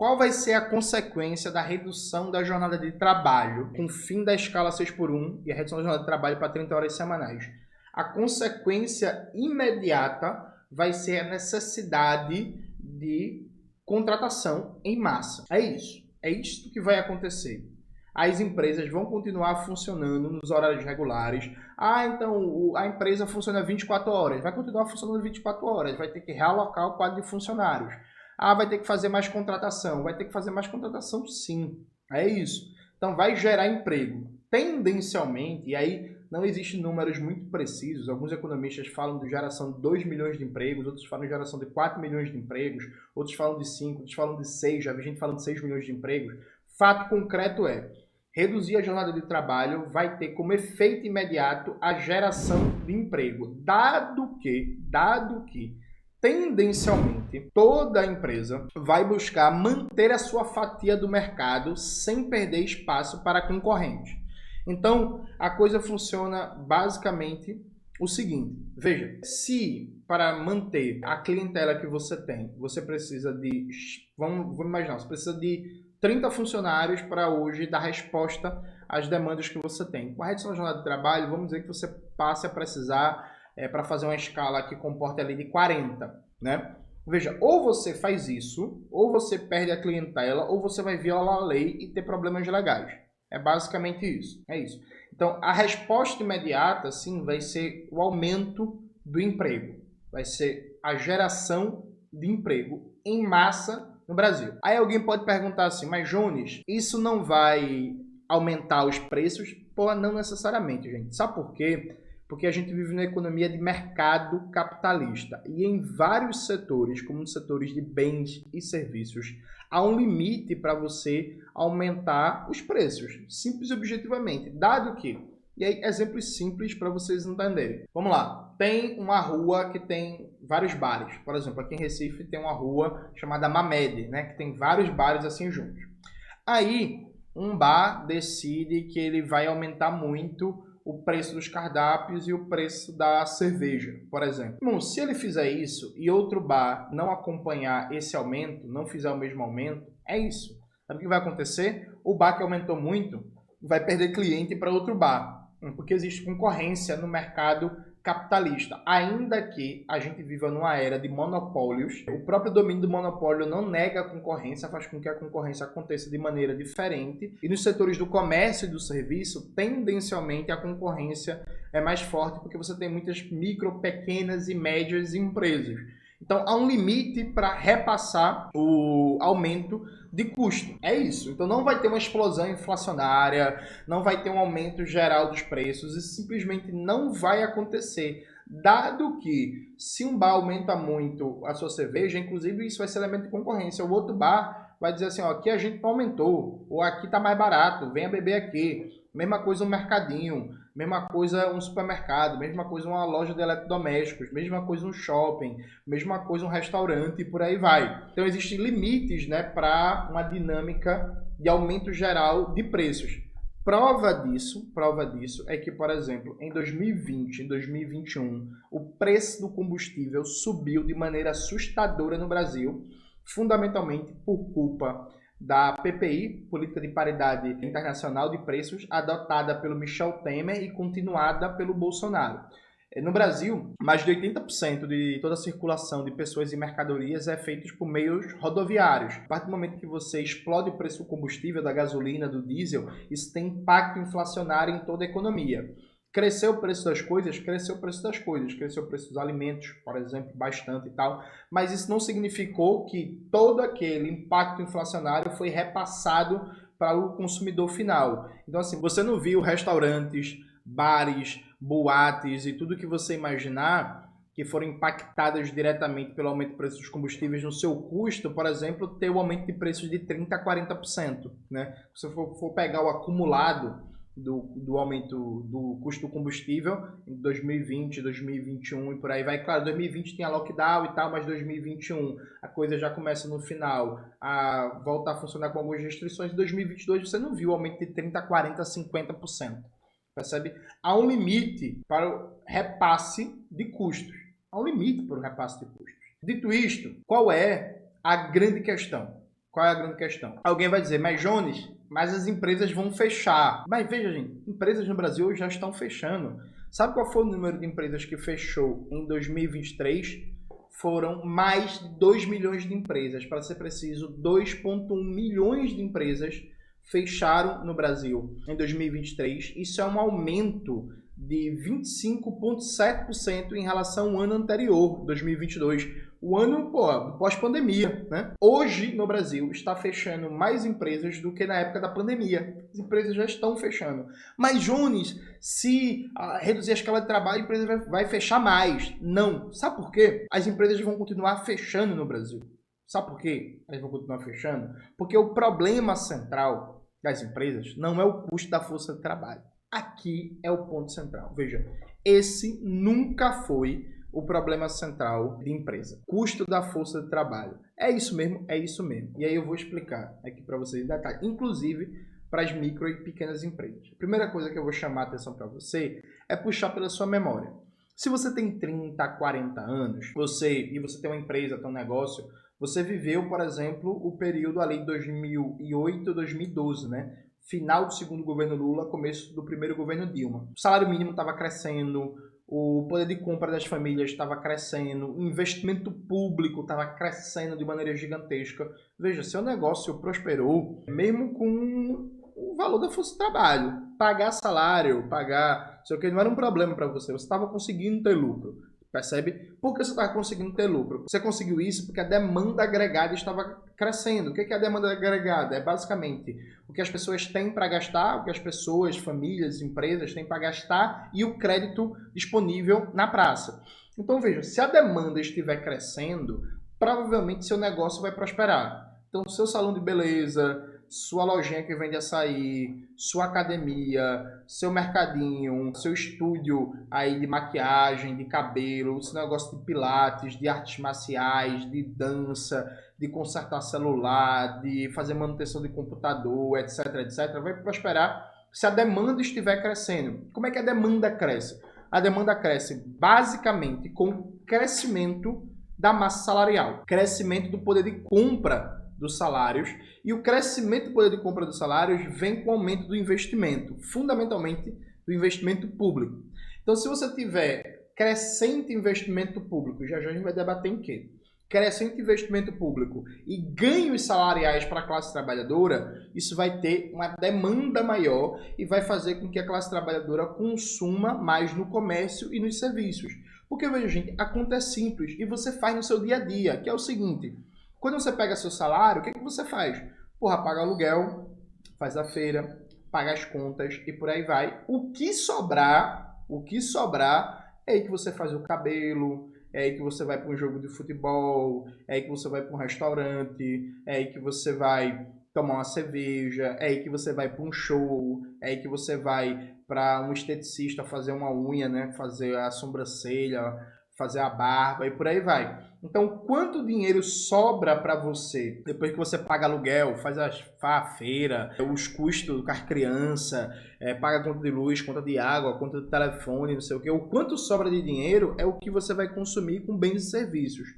Qual vai ser a consequência da redução da jornada de trabalho com o fim da escala 6x1 e a redução da jornada de trabalho para 30 horas semanais? A consequência imediata vai ser a necessidade de contratação em massa. É isso. É isso que vai acontecer. As empresas vão continuar funcionando nos horários regulares. Então a empresa funciona 24 horas. Vai continuar funcionando 24 horas. Vai ter que realocar o quadro de funcionários. Vai ter que fazer mais contratação. Vai ter que fazer mais contratação, sim. É isso. Então vai gerar emprego. Tendencialmente, e aí não existem números muito precisos. Alguns economistas falam de geração de 2 milhões de empregos, outros falam de geração de 4 milhões de empregos, outros falam de 5, outros falam de 6, já vi gente falando de 6 milhões de empregos. Fato concreto é, reduzir a jornada de trabalho vai ter como efeito imediato a geração de emprego, dado que, tendencialmente, toda empresa vai buscar manter a sua fatia do mercado sem perder espaço para concorrente. Então, a coisa funciona basicamente o seguinte. Veja, se para manter a clientela que você tem, você precisa de, vamos imaginar, você precisa de 30 funcionários para hoje dar resposta às demandas que você tem. Com a redução da jornada de trabalho, vamos dizer que você passe a precisar para fazer uma escala que comporte ali de 40, né? Veja, ou você faz isso, ou você perde a clientela, ou você vai violar a lei e ter problemas legais. É basicamente isso. É isso. Então, a resposta imediata, sim, vai ser o aumento do emprego. Vai ser a geração de emprego em massa no Brasil. Aí alguém pode perguntar assim, mas Jones, isso não vai aumentar os preços? Pô, não necessariamente, gente. Sabe por quê? Porque a gente vive numa economia de mercado capitalista. E em vários setores, como nos setores de bens e serviços, há um limite para você aumentar os preços, simples e objetivamente, dado que, e aí exemplos simples para vocês entenderem. Vamos lá, tem uma rua que tem vários bares, por exemplo, aqui em Recife tem uma rua chamada Mamed, né, que tem vários bares assim juntos. Aí, um bar decide que ele vai aumentar muito o preço dos cardápios e o preço da cerveja, por exemplo. Bom, se ele fizer isso e outro bar não acompanhar esse aumento, não fizer o mesmo aumento, é isso. Sabe o que vai acontecer? O bar que aumentou muito vai perder cliente para outro bar, porque existe concorrência no mercado capitalista. Ainda que a gente viva numa era de monopólios, o próprio domínio do monopólio não nega a concorrência, faz com que a concorrência aconteça de maneira diferente. E nos setores do comércio e do serviço, tendencialmente a concorrência é mais forte porque você tem muitas micro, pequenas e médias empresas. Então, há um limite para repassar o aumento de custo. É isso. Então, não vai ter uma explosão inflacionária, não vai ter um aumento geral dos preços, isso simplesmente não vai acontecer. Dado que, se um bar aumenta muito a sua cerveja, inclusive isso vai ser elemento de concorrência. O outro bar vai dizer assim, ó, aqui a gente não aumentou, ou aqui está mais barato, venha beber aqui. Mesma coisa um mercadinho, mesma coisa um supermercado, mesma coisa uma loja de eletrodomésticos, mesma coisa um shopping, mesma coisa um restaurante e por aí vai. Então existem limites, né, para uma dinâmica de aumento geral de preços. Prova disso é que, por exemplo, em 2020, em 2021, o preço do combustível subiu de maneira assustadora no Brasil, fundamentalmente por culpa da PPI, Política de Paridade Internacional de Preços, adotada pelo Michel Temer e continuada pelo Bolsonaro. No Brasil, mais de 80% de toda a circulação de pessoas e mercadorias é feita por meios rodoviários. A partir do momento que você explode o preço do combustível, da gasolina, do diesel, isso tem impacto inflacionário em toda a economia. Cresceu o preço das coisas, cresceu o preço das coisas, cresceu o preço dos alimentos, por exemplo, bastante e tal, mas isso não significou que todo aquele impacto inflacionário foi repassado para o consumidor final. Então, assim, você não viu restaurantes, bares, boates e tudo que você imaginar que foram impactadas diretamente pelo aumento do preço dos combustíveis no seu custo, por exemplo, ter o aumento de preços de 30% a 40%. Né? Se você for pegar o acumulado do aumento do custo do combustível em 2020, 2021 e por aí vai. Claro, 2020 tinha lockdown e tal, mas 2021 a coisa já começa no final a voltar a funcionar com algumas restrições. Em 2022 você não viu o aumento de 30%, 40%, 50%. Percebe? Há um limite para o repasse de custos. Há um limite para o repasse de custos. Dito isto, qual é a grande questão? Qual é a grande questão? Alguém vai dizer, mas Jones, mas as empresas vão fechar. Mas veja, gente, empresas no Brasil já estão fechando. Sabe qual foi o número de empresas que fechou em 2023? Foram mais de 2 milhões de empresas. Para ser preciso, 2,1 milhões de empresas fecharam no Brasil em 2023. Isso é um aumento de 25,7% em relação ao ano anterior, 2022. O ano pós-pandemia, né? Hoje, no Brasil, está fechando mais empresas do que na época da pandemia. As empresas já estão fechando. Mas, Jones, se reduzir a escala de trabalho, a empresa vai fechar mais. Não. Sabe por quê? As empresas vão continuar fechando no Brasil. Sabe por quê? Elas vão continuar fechando? Porque o problema central das empresas não é o custo da força de trabalho. Aqui é o ponto central. Veja, esse nunca foi o problema central de empresa. Custo da força de trabalho. É isso mesmo, é isso mesmo. E aí eu vou explicar aqui para vocês em detalhe, inclusive para as micro e pequenas empresas. A primeira coisa que eu vou chamar a atenção para você é puxar pela sua memória. Se você tem 30, 40 anos, e você tem uma empresa, tem um negócio, você viveu, por exemplo, o período ali de 2008, 2012, né? Final do segundo governo Lula, começo do primeiro governo Dilma. O salário mínimo estava crescendo, o poder de compra das famílias estava crescendo, o investimento público estava crescendo de maneira gigantesca. Veja, seu negócio prosperou, mesmo com o valor da força de trabalho. Pagar salário, pagar, sei o que, não era um problema para você. Você estava conseguindo ter lucro. Percebe? Por que você estava conseguindo ter lucro? Você conseguiu isso porque a demanda agregada estava crescendo. O que é a demanda agregada? É basicamente o que as pessoas têm para gastar, o que as pessoas, famílias, empresas têm para gastar e o crédito disponível na praça. Então veja, se a demanda estiver crescendo, provavelmente seu negócio vai prosperar. Então seu salão de beleza, sua lojinha que vende açaí, sua academia, seu mercadinho, seu estúdio aí de maquiagem, de cabelo, seu negócio de pilates, de artes marciais, de dança, de consertar celular, de fazer manutenção de computador, etc, etc, vai prosperar se a demanda estiver crescendo. Como é que a demanda cresce? A demanda cresce basicamente com o crescimento da massa salarial, crescimento do poder de compra dos salários, e o crescimento do poder de compra dos salários vem com o aumento do investimento, fundamentalmente do investimento público. Então, se você tiver crescente investimento público, já a gente vai debater em quê? Crescente investimento público e ganhos salariais para a classe trabalhadora, isso vai ter uma demanda maior e vai fazer com que a classe trabalhadora consuma mais no comércio e nos serviços. Porque, veja, gente, a conta é simples e você faz no seu dia a dia, que é o seguinte: quando você pega seu salário, o que você faz? Porra, paga aluguel, faz a feira, paga as contas e por aí vai. O que sobrar é aí que você faz o cabelo, é aí que você vai para um jogo de futebol, é aí que você vai para um restaurante, é aí que você vai tomar uma cerveja, é aí que você vai para um show, é aí que você vai para um esteticista fazer uma unha, né? Fazer a sobrancelha, fazer a barba e por aí vai. Então, quanto dinheiro sobra para você depois que você paga aluguel, faz a feira, os custos com as crianças, paga a conta de luz, conta de água, conta de telefone, não sei o quê. O quanto sobra de dinheiro é o que você vai consumir com bens e serviços.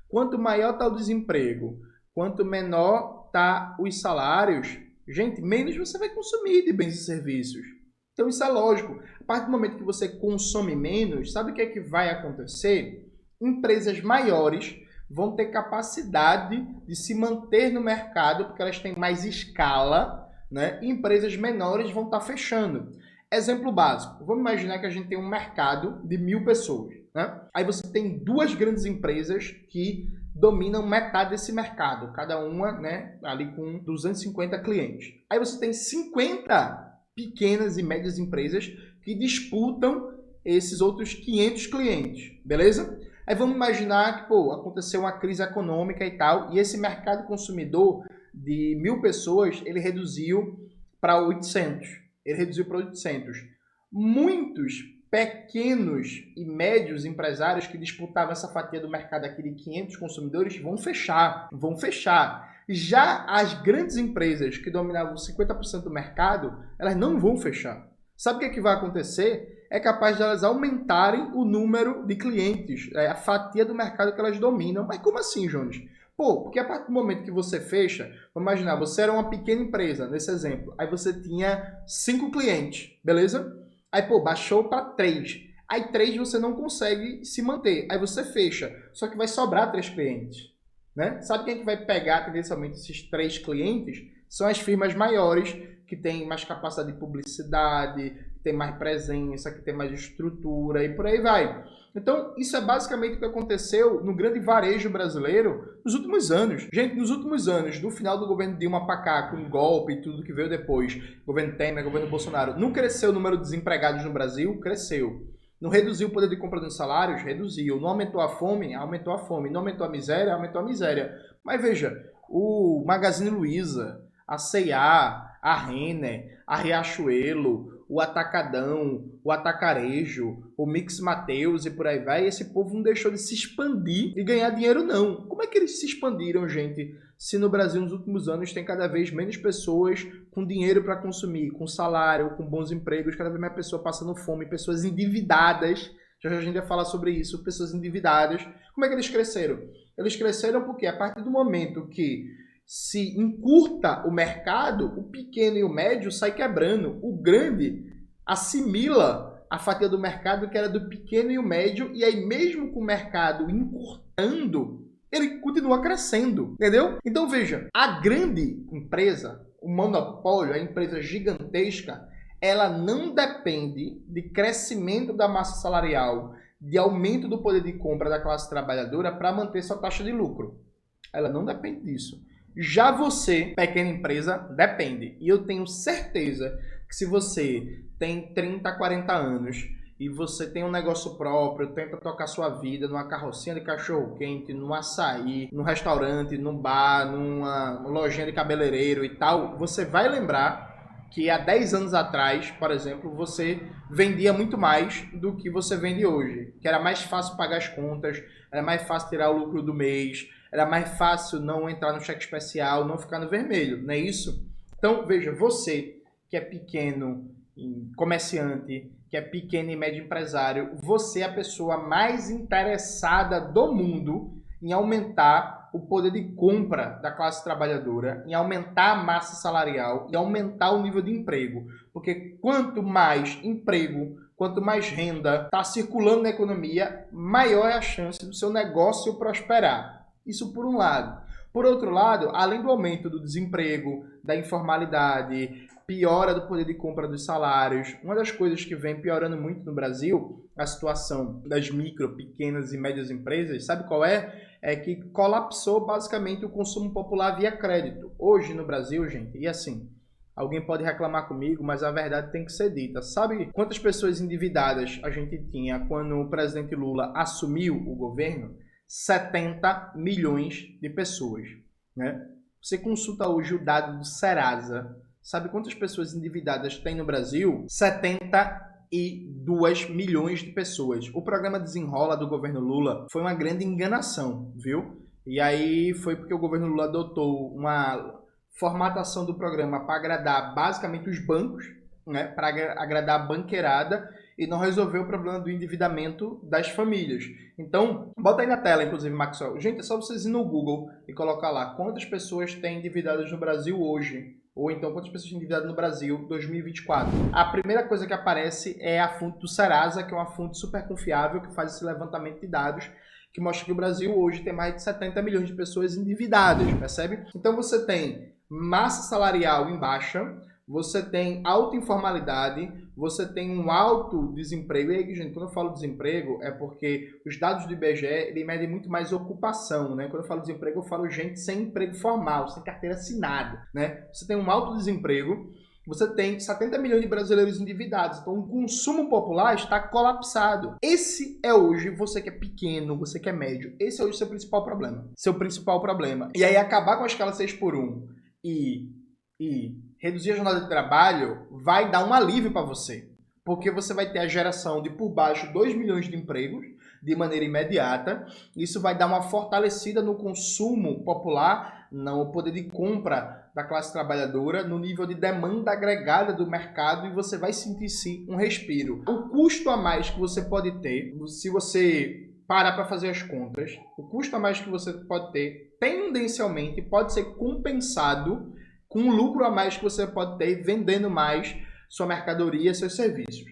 Quanto maior está o desemprego, quanto menor tá os salários, gente, menos você vai consumir de bens e serviços. Então isso é lógico. A partir do momento que você consome menos, sabe o que é que vai acontecer? Empresas maiores vão ter capacidade de se manter no mercado porque elas têm mais escala, né? E empresas menores vão estar fechando. Exemplo básico. Vamos imaginar que a gente tem um mercado de 1.000 pessoas, né? Aí você tem duas grandes empresas que dominam metade desse mercado, cada uma, né, ali com 250 clientes. Aí você tem 50 pequenas e médias empresas que disputam esses outros 500 clientes, beleza? Aí vamos imaginar que, aconteceu uma crise econômica e tal, e esse mercado consumidor de 1.000 pessoas, ele reduziu para 800. Muitos pequenos e médios empresários que disputavam essa fatia do mercado aqui de 500 consumidores vão fechar. Já as grandes empresas que dominavam 50% do mercado, elas não vão fechar. Sabe o que é que vai acontecer? É capaz de elas aumentarem o número de clientes, a fatia do mercado que elas dominam. Mas como assim, Jones? Pô, porque a partir do momento que você fecha, vamos imaginar, você era uma pequena empresa, nesse exemplo, aí você tinha 5 clientes, beleza? Aí, pô, baixou para 3. Aí 3 você não consegue se manter, aí você fecha, só que vai sobrar 3 clientes, né? Sabe quem é que vai pegar tendencialmente esses 3 clientes? São as firmas maiores, que têm mais capacidade de publicidade, que têm mais presença, que têm mais estrutura e por aí vai. Então, isso é basicamente o que aconteceu no grande varejo brasileiro nos últimos anos. Gente, nos últimos anos, do final do governo Dilma para cá, com o golpe e tudo que veio depois, governo Temer, governo Bolsonaro, não cresceu o número de desempregados no Brasil? Cresceu. Não reduziu o poder de compra dos salários? Reduziu. Não aumentou a fome? Aumentou a fome. Não aumentou a miséria? Aumentou a miséria. Mas veja, o Magazine Luiza, a C&A, a Renner, a Riachuelo, o Atacadão, o Atacarejo, o Mix Mateus e por aí vai, esse povo não deixou de se expandir e ganhar dinheiro não. Como é que eles se expandiram, gente, se no Brasil nos últimos anos tem cada vez menos pessoas com dinheiro para consumir, com salário, com bons empregos, cada vez mais pessoas passando fome, pessoas endividadas, já a gente vai falar sobre isso, pessoas endividadas. Como é que eles cresceram? Eles cresceram porque a partir do momento que se encurta o mercado, o pequeno e o médio sai quebrando. O grande assimila a fatia do mercado que era do pequeno e o médio, e aí mesmo com o mercado encurtando, ele continua crescendo, entendeu? Então veja, a grande empresa, o monopólio, a empresa gigantesca, ela não depende de crescimento da massa salarial, de aumento do poder de compra da classe trabalhadora para manter sua taxa de lucro. Ela não depende disso. Já você, pequena empresa, depende. E eu tenho certeza que se você tem 30, 40 anos e você tem um negócio próprio, tenta tocar sua vida numa carrocinha de cachorro-quente, num açaí, num restaurante, num bar, numa lojinha de cabeleireiro e tal, você vai lembrar que há 10 anos atrás, por exemplo, você vendia muito mais do que você vende hoje. Que era mais fácil pagar as contas, era mais fácil tirar o lucro do mês, era mais fácil não entrar no cheque especial, não ficar no vermelho, não é isso? Então, veja, você que é pequeno comerciante, que é pequeno e médio empresário, você é a pessoa mais interessada do mundo em aumentar o poder de compra da classe trabalhadora, em aumentar a massa salarial e aumentar o nível de emprego. Porque quanto mais emprego, quanto mais renda está circulando na economia, maior é a chance do seu negócio prosperar. Isso por um lado. Por outro lado, além do aumento do desemprego, da informalidade, piora do poder de compra dos salários, uma das coisas que vem piorando muito no Brasil, a situação das micro, pequenas e médias empresas, sabe qual é? É que colapsou basicamente o consumo popular via crédito. Hoje no Brasil, gente, e assim, alguém pode reclamar comigo, mas a verdade tem que ser dita. Sabe quantas pessoas endividadas a gente tinha quando o presidente Lula assumiu o governo? 70 milhões de pessoas, né? Você consulta hoje o dado do Serasa, sabe quantas pessoas endividadas tem no Brasil? 72 milhões de pessoas. O programa Desenrola do governo Lula foi uma grande enganação, viu? E aí foi porque o governo Lula adotou uma formatação do programa para agradar basicamente os bancos, né? Para agradar a banqueirada, e não resolveu o problema do endividamento das famílias. Então, bota aí na tela, inclusive, Maxwell. Gente, é só vocês ir no Google e colocar lá quantas pessoas têm endividadas no Brasil hoje. Ou então, quantas pessoas têm endividadas no Brasil 2024. A primeira coisa que aparece é a fonte do Serasa, que é uma fonte super confiável, que faz esse levantamento de dados, que mostra que o Brasil hoje tem mais de 70 milhões de pessoas endividadas, percebe? Então, você tem massa salarial em baixa, você tem alta informalidade, você tem um alto desemprego. E aí, gente, quando eu falo desemprego, é porque os dados do IBGE, ele medem muito mais ocupação, né? Quando eu falo desemprego, eu falo gente sem emprego formal, sem carteira assinada, né? Você tem um alto desemprego, você tem 70 milhões de brasileiros endividados. Então, o consumo popular está colapsado. Esse é hoje, você que é pequeno, você que é médio, esse é hoje o seu principal problema. Seu principal problema. E aí, acabar com a escala 6x1 e reduzir a jornada de trabalho vai dar um alívio para você, porque você vai ter a geração de por baixo 2 milhões de empregos de maneira imediata. Isso vai dar uma fortalecida no consumo popular, no poder de compra da classe trabalhadora, no nível de demanda agregada do mercado, e você vai sentir sim um respiro. O custo a mais que você pode ter, se você parar para fazer as contas, o custo a mais que você pode ter, tendencialmente, pode ser compensado com o lucro a mais que você pode ter vendendo mais sua mercadoria, seus serviços.